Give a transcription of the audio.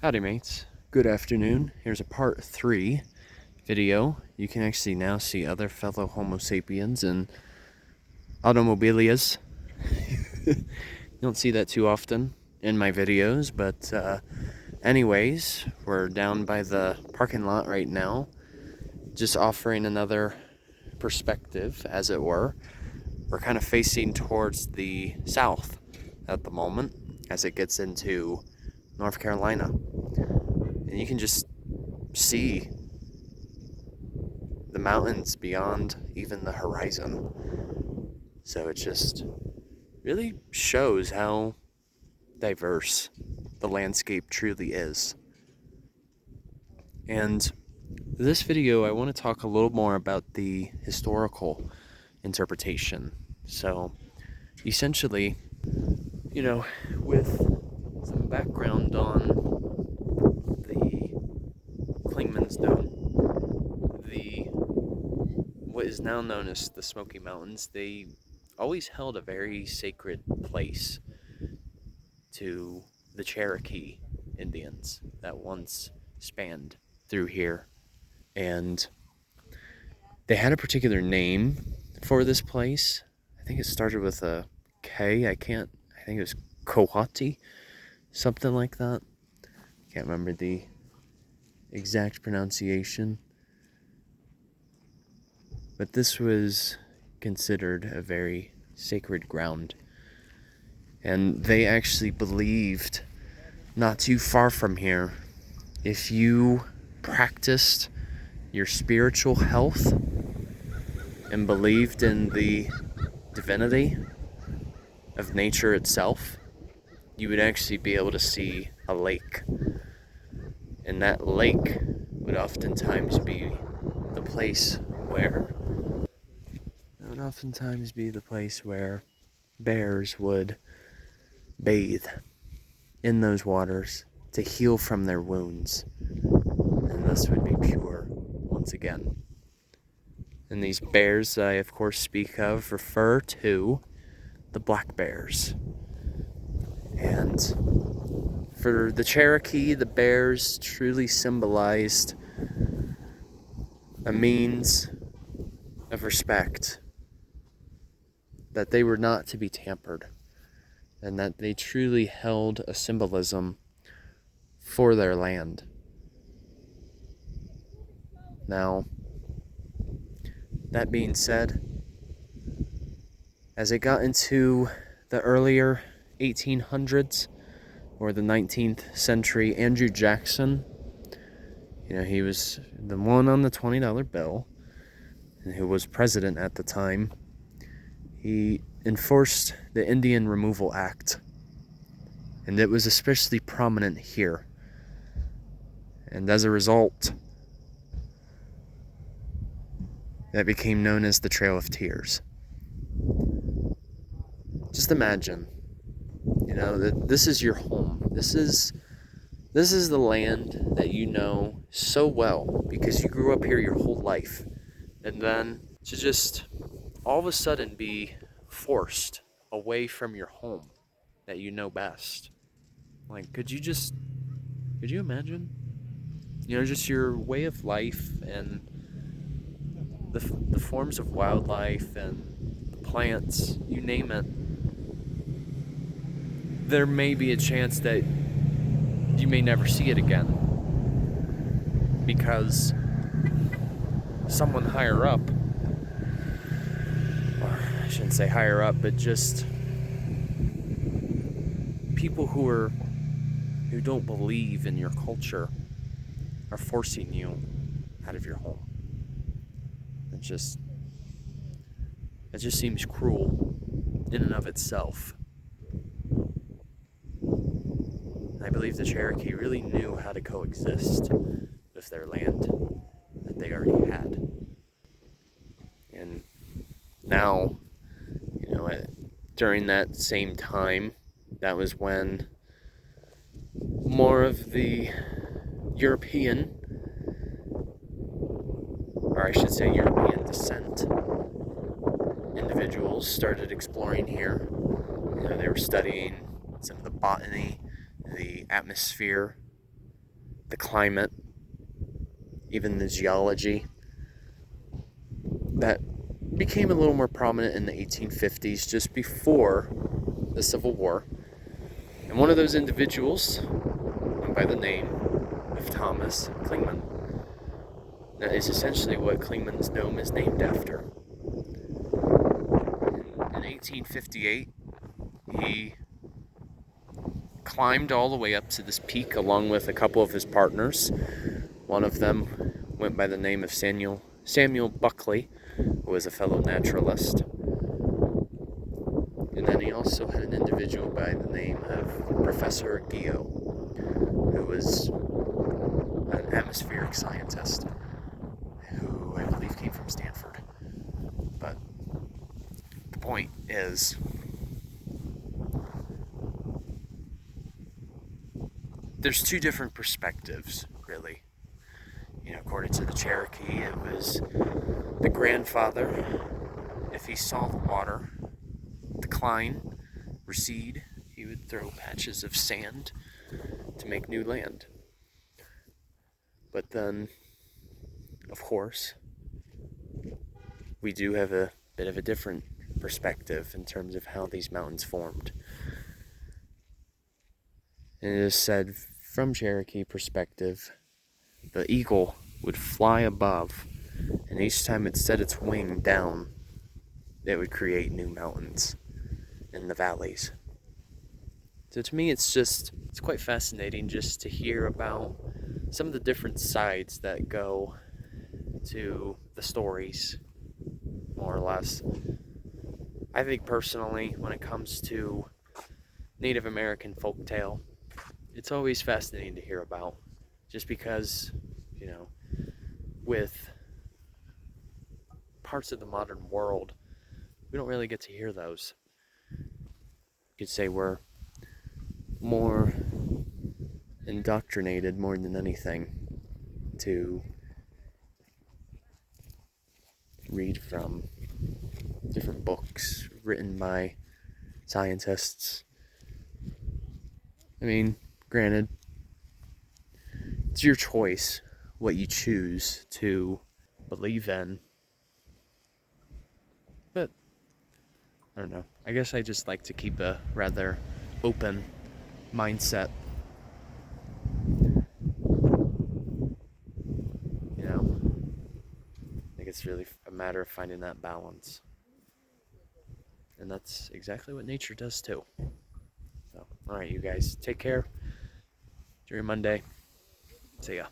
Howdy mates, good afternoon. Here's a part 3 video. You can actually now see other fellow Homo sapiens and automobilias. You don't see that too often in my videos, but anyways, we're down by the parking lot right now, just offering another perspective, as it were. We're kind of facing towards the south at the moment as it gets into North Carolina. And you can just see the mountains beyond even the horizon. So it just really shows how diverse the landscape truly is. And this video, I want to talk a little more about the historical interpretation. So essentially, with some background on the Clingman's Dome, what is now known as the Smoky Mountains, they always held a very sacred place to the Cherokee Indians that once spanned through here. And they had a particular name for this place. I think it started with a K. I think it was Kuwahi, something like that. Can't remember the exact pronunciation. But this was considered a very sacred ground. And they actually believed, not too far from here, if you practiced your spiritual health and believed in the divinity of nature itself, you would actually be able to see a lake. And that lake would oftentimes be the place where bears would bathe in those waters to heal from their wounds, and thus would be pure once again. And these bears I of course speak of refer to the black bears. And for the Cherokee, the bears truly symbolized a means of respect, that they were not to be tampered, and that they truly held a symbolism for their land. Now, that being said, as it got into the earlier 1800s or the 19th century, Andrew Jackson, he was the one on the $20 bill, and who was president at the time. He enforced the Indian Removal Act, and it was especially prominent here. And as a result, that became known as the Trail of Tears. Just imagine, that this is your home. This is the land that you know so well because you grew up here your whole life. And then to just all of a sudden be forced away from your home that you know best. Like, could you imagine? Just your way of life and the forms of wildlife and the plants, you name it. There may be a chance that you may never see it again because someone higher up, or I shouldn't say higher up, but just people who don't believe in your culture are forcing you out of your home. It just seems cruel in and of itself. I believe the Cherokee really knew how to coexist with their land that they already had. And now, during that same time, that was when more of the European descent individuals started exploring here. They were studying some of the botany, the atmosphere, the climate, even the geology, that became a little more prominent in the 1850s, just before the Civil War. And one of those individuals went by the name of Thomas Clingman. That is essentially what Clingman's Dome is named after. In 1858, he climbed all the way up to this peak along with a couple of his partners. One of them went by the name of Samuel Buckley, who was a fellow naturalist. And then he also had an individual by the name of Professor Guyot, who was an atmospheric scientist, who I believe came from Stanford. But the point is, there's two different perspectives, really. According to the Cherokee, it was the grandfather. If he saw the water decline, recede, he would throw patches of sand to make new land. But then, of course, we do have a bit of a different perspective in terms of how these mountains formed. And it is said, from Cherokee perspective, the eagle would fly above, and each time it set its wing down, it would create new mountains in the valleys. So to me, it's quite fascinating just to hear about some of the different sides that go to the stories, more or less. I think personally, when it comes to Native American folktale, it's always fascinating to hear about, just because, with parts of the modern world, we don't really get to hear those. You could say we're more indoctrinated more than anything to read from different books written by scientists. I mean, granted, it's your choice what you choose to believe in. But, I don't know. I guess I just like to keep a rather open mindset. I think it's really a matter of finding that balance. And that's exactly what nature does too. So, alright, you guys, take care. Enjoy your Monday. See ya.